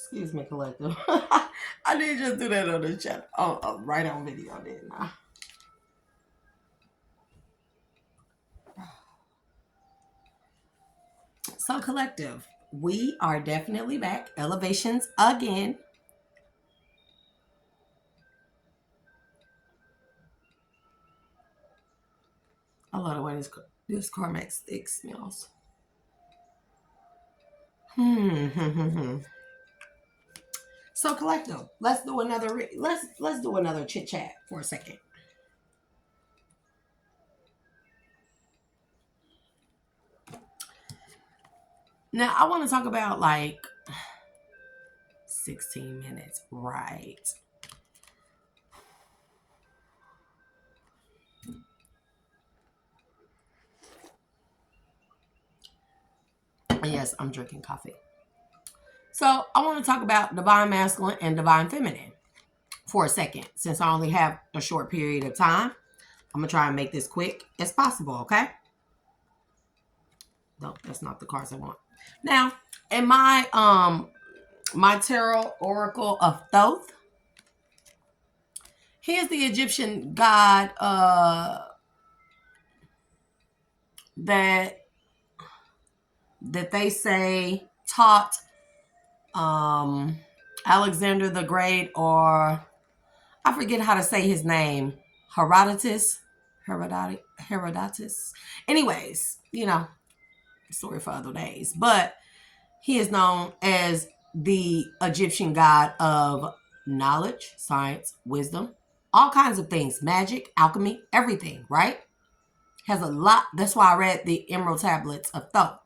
Excuse me, collective. I did just do that on the chat. Right on video, didn't I? So, collective, we are definitely back. Elevations again. I love the way this Carmex stick smells. So, collective, let's do another. Let's do another chit chat for a second. Now, I want to talk about like 16 minutes, right? Yes, I'm drinking coffee. So I want to talk about divine masculine and divine feminine for a second. Since I only have a short period of time, I'm going to try and make this quick as possible, okay? No, that's not the cards I want. Now, in my my tarot oracle of Thoth, he is the Egyptian god that they say taught Alexander the Great, or I forget how to say his name, Herodotus. Anyways, story for other days. But he is known as the Egyptian god of knowledge, science, wisdom, all kinds of things, magic, alchemy, everything, right? Has a lot. That's why I read the Emerald Tablets of Thoth.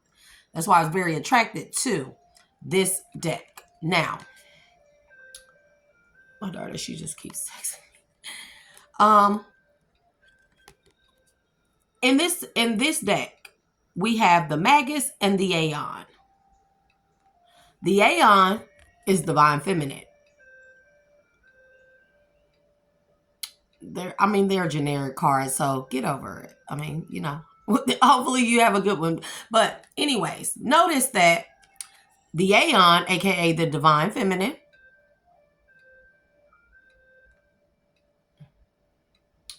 That's why I was very attracted to this deck. Now, my daughter, she just keeps texting me. In this deck, we have the Magus and the Aeon. The Aeon is divine feminine. They're generic cards, so get over it. Hopefully you have a good one. But anyways, notice that the Aeon, aka the divine feminine,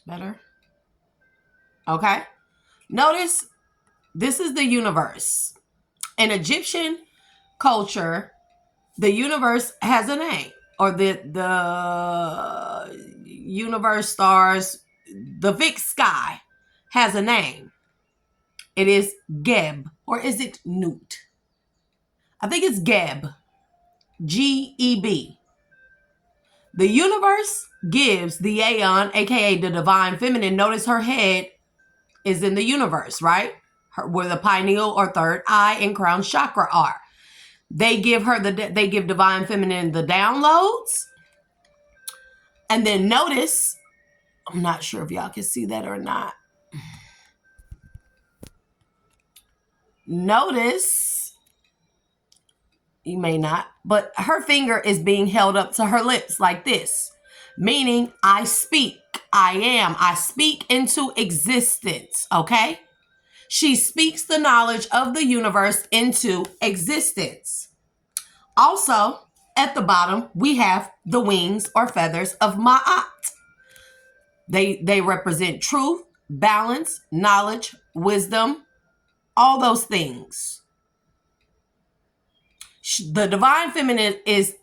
better? Okay. Notice this is the universe. In Egyptian culture, the universe has a name, or the universe, stars, the big sky has a name. It is Geb, or is it Newt? I think it's Geb. Geb. The universe gives the Aeon, aka the divine feminine. Notice her head is in the universe, right? Where the pineal or third eye and crown chakra are. They give divine feminine the downloads. And then notice, I'm not sure if y'all can see that or not. Notice, you may not, but her finger is being held up to her lips like this, meaning I speak, I speak into existence, okay? She speaks the knowledge of the universe into existence. Also, at the bottom, we have the wings or feathers of Ma'at. They represent truth, balance, knowledge, wisdom, all those things. The divine feminine is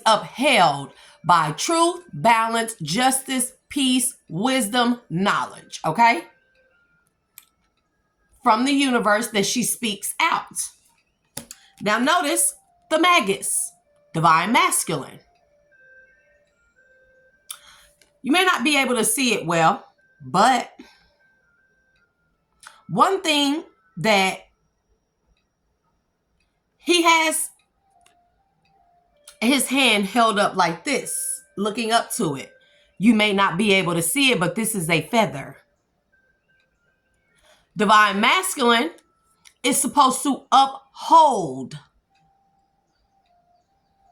upheld by truth, balance, justice, peace, wisdom, knowledge, okay? From the universe that she speaks out. Now notice the Magus, divine masculine. You may not be able to see it well, but one thing that he has his hand held up like this, looking up to it. You may not be able to see it, but this is a feather. Divine masculine is supposed to uphold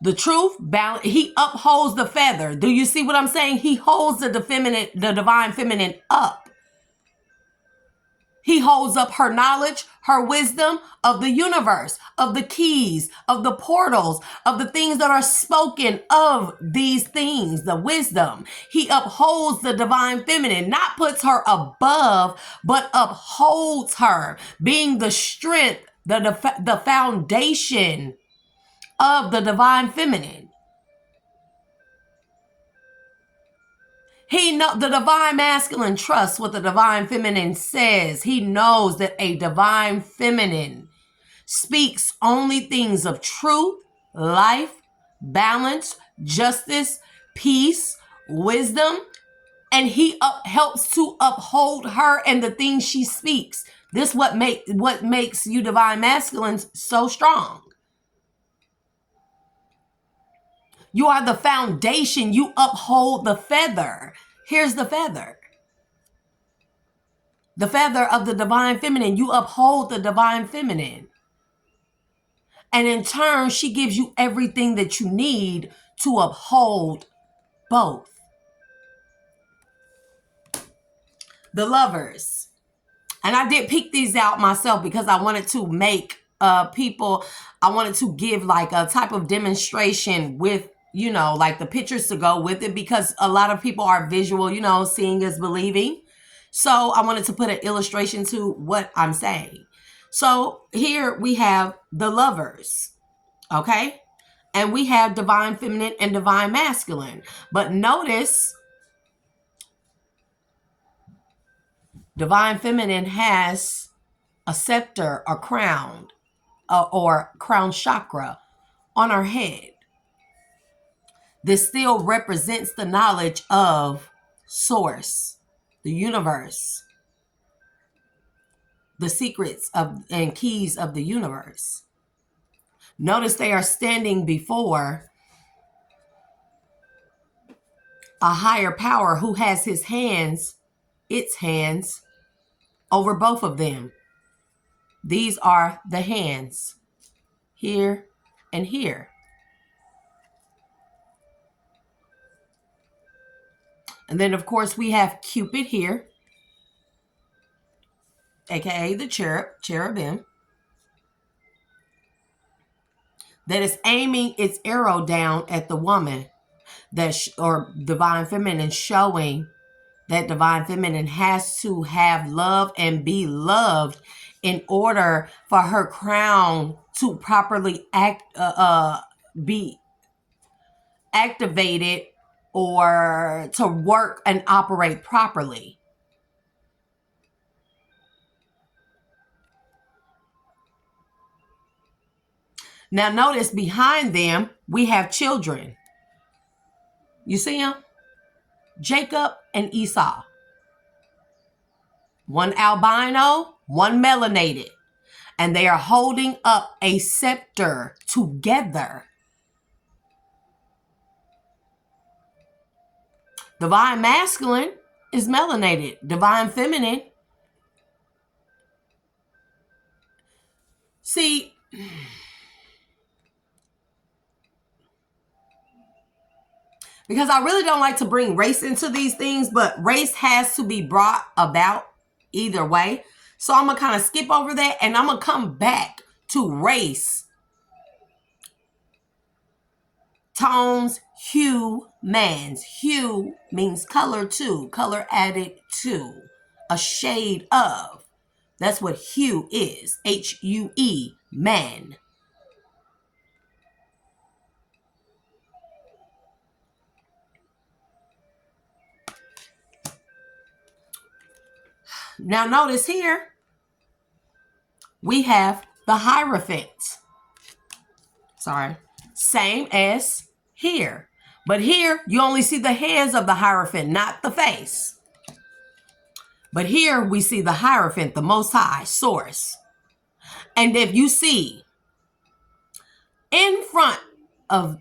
the truth, balance. He upholds the feather. Do you see what I'm saying? He holds the divine feminine up. He holds up her knowledge, her wisdom of the universe, of the keys, of the portals, of the things that are spoken of these things, the wisdom. He upholds the divine feminine, not puts her above, but upholds her, being the strength, the foundation of the divine feminine. The divine masculine trusts what the divine feminine says. He knows that a divine feminine speaks only things of truth, life, balance, justice, peace, wisdom, and he helps to uphold her and the things she speaks. This what makes you divine masculines so strong. You are the foundation. You uphold the feather. Here's the feather. The feather of the divine feminine. You uphold the divine feminine. And in turn, she gives you everything that you need to uphold both. The lovers. And I did pick these out myself because I wanted to make I wanted to give like a type of demonstration with, like the pictures to go with it, because a lot of people are visual, seeing is believing. So I wanted to put an illustration to what I'm saying. So here we have the lovers, okay? And we have divine feminine and divine masculine. But notice divine feminine has a scepter, a crown, or crown chakra on her head. This still represents the knowledge of source, the universe, the secrets and keys of the universe. Notice they are standing before a higher power who has its hands over both of them. These are the hands, here and here. And then, of course, we have Cupid here, aka the cherubim, that is aiming its arrow down at the woman, or divine feminine, showing that divine feminine has to have love and be loved in order for her crown to properly be activated or to work and operate properly. Now notice behind them, we have children. You see them? Jacob and Esau. One albino, one melanated. And they are holding up a scepter together. Divine masculine is melanated. Divine feminine. See, because I really don't like to bring race into these things, but race has to be brought about either way. So I'm going to kind of skip over that, and I'm going to come back to race. Tones, hue, mans. Hue means color to, color added to, a shade of. That's what hue is. H-U-E, man. Now notice here, we have the Hierophant. Sorry. Same as here. But here, you only see the hands of the Hierophant, not the face. But here, we see the Hierophant, the Most High, source. And if you see, in front of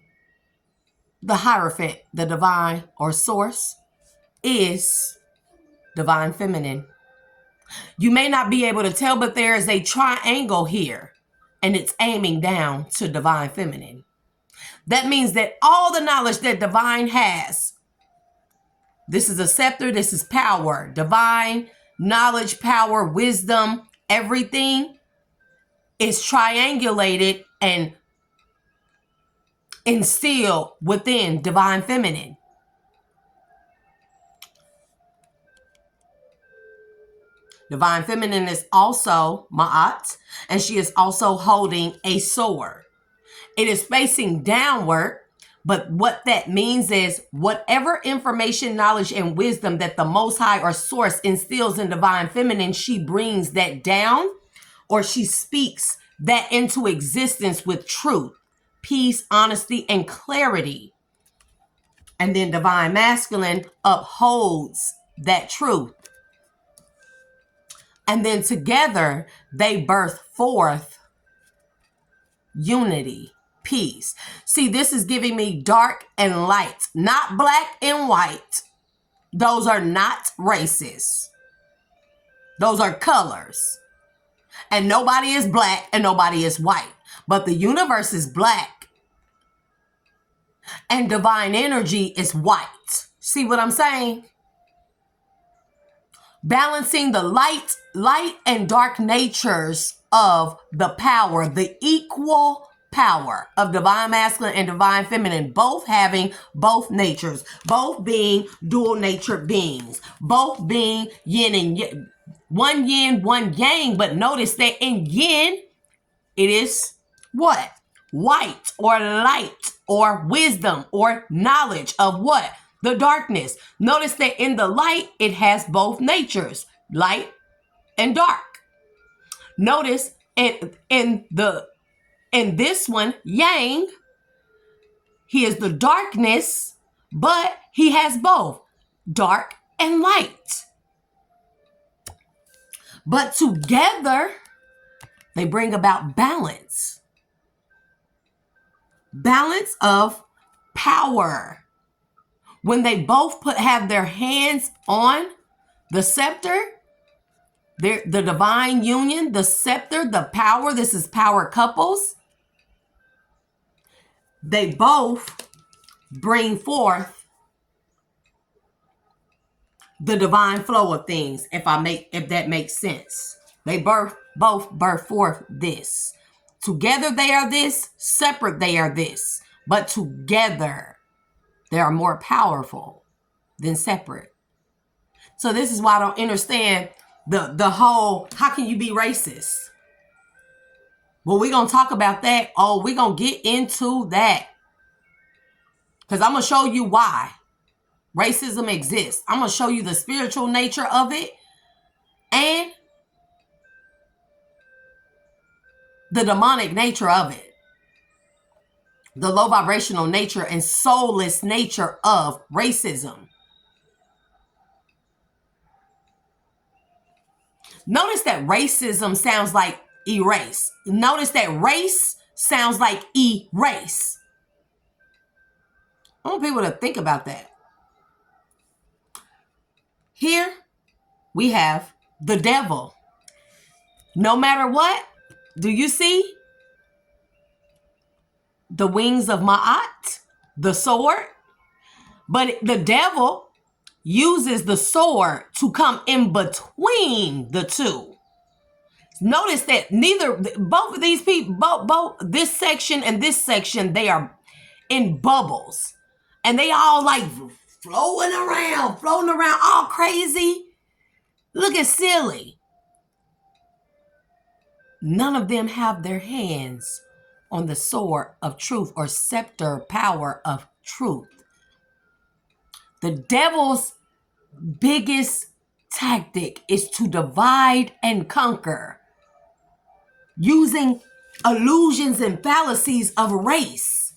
the Hierophant, the divine or source, is divine feminine. You may not be able to tell, but there is a triangle here, and it's aiming down to divine feminine. That means that all the knowledge that divine has, this is a scepter, this is power. Divine knowledge, power, wisdom, everything is triangulated and instilled within divine feminine. Divine feminine is also Ma'at, and she is also holding a sword. It is facing downward, but what that means is whatever information, knowledge, and wisdom that the Most High or Source instills in divine feminine, she brings that down, or she speaks that into existence with truth, peace, honesty, and clarity. And then divine masculine upholds that truth. And then together, they birth forth unity, peace. See, this is giving me dark and light, not black and white. Those are not races. Those are colors. And nobody is black and nobody is white. But the universe is black. And divine energy is white. See what I'm saying? Balancing the light and dark natures of the power, the equal power of divine masculine and divine feminine, both having both natures, both being dual nature beings, both being yin and yang, one yin, one yang. But notice that in yin, it is what? White or light or wisdom or knowledge of what? The darkness. Notice that in the light, it has both natures, light and dark. Notice in this one, yang, he is the darkness, but he has both dark and light. But together, they bring about balance. Balance of power. When they both have their hands on the scepter, the divine union, the scepter, the power, this is power couples. They both bring forth the divine flow of things, if that makes sense. They both birth forth this. Together they are this, separate they are this. But together they are more powerful than separate. So this is why I don't understand the whole, how can you be racist? Well, we're going to talk about that. Oh, we're going to get into that. Because I'm going to show you why racism exists. I'm going to show you the spiritual nature of it and the demonic nature of it. The low vibrational nature and soulless nature of racism. Notice that racism sounds like erase. Notice that race sounds like erase. I want people to think about that. Here we have the devil. No matter what, do you see the wings of Ma'at, the sword? But the devil uses the sword to come in between the two. Notice that both of these people, both this section and this section, they are in bubbles. And they all like floating around all crazy. Looking silly. None of them have their hands on the sword of truth or scepter power of truth. The devil's biggest tactic is to divide and conquer using illusions and fallacies of race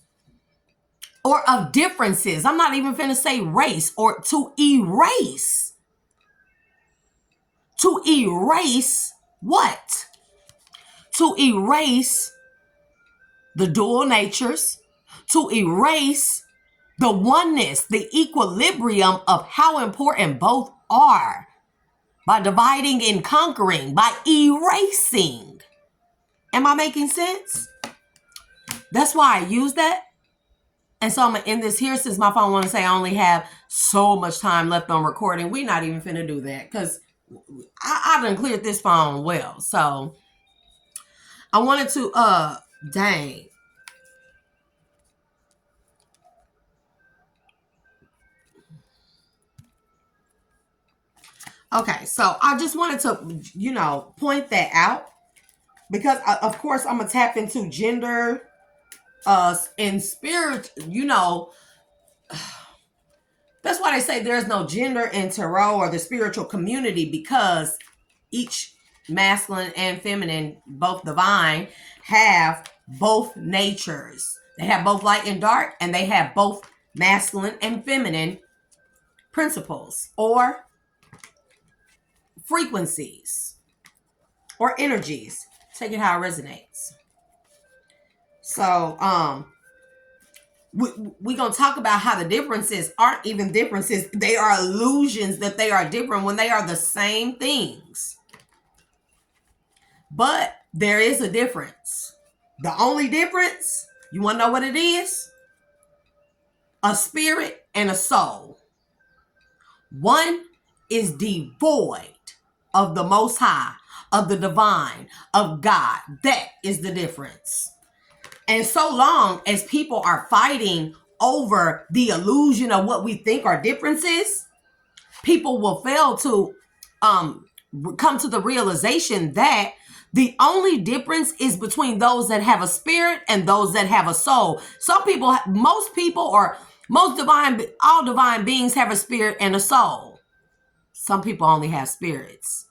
or of differences. I'm not even finna say race, or to erase. To erase what? To erase the dual natures, to erase the oneness, the equilibrium of how important both are by dividing and conquering, by erasing. Am I making sense? That's why I use that. And so I'm going to end this here since my phone wants to say I only have so much time left on recording. We're not even finna do that because I done cleared this phone well. So I wanted to dang. Okay, so I just wanted to, point that out because of course I'm gonna tap into gender and spirit, that's why they say there's no gender in tarot or the spiritual community, because each masculine and feminine, both divine, have both natures. They have both light and dark, and they have both masculine and feminine principles or frequencies or energies. Take it how it resonates. So, we're going to talk about how the differences aren't even differences. They are illusions that they are different when they are the same things. But there is a difference. The only difference, you want to know what it is? A spirit and a soul. One is devoid of the Most High, of the divine, of God. That is the difference. And so long as people are fighting over the illusion of what we think are differences, people will fail to come to the realization that the only difference is between those that have a spirit and those that have a soul. Most people, or all divine beings have a spirit and a soul. Some people only have spirits.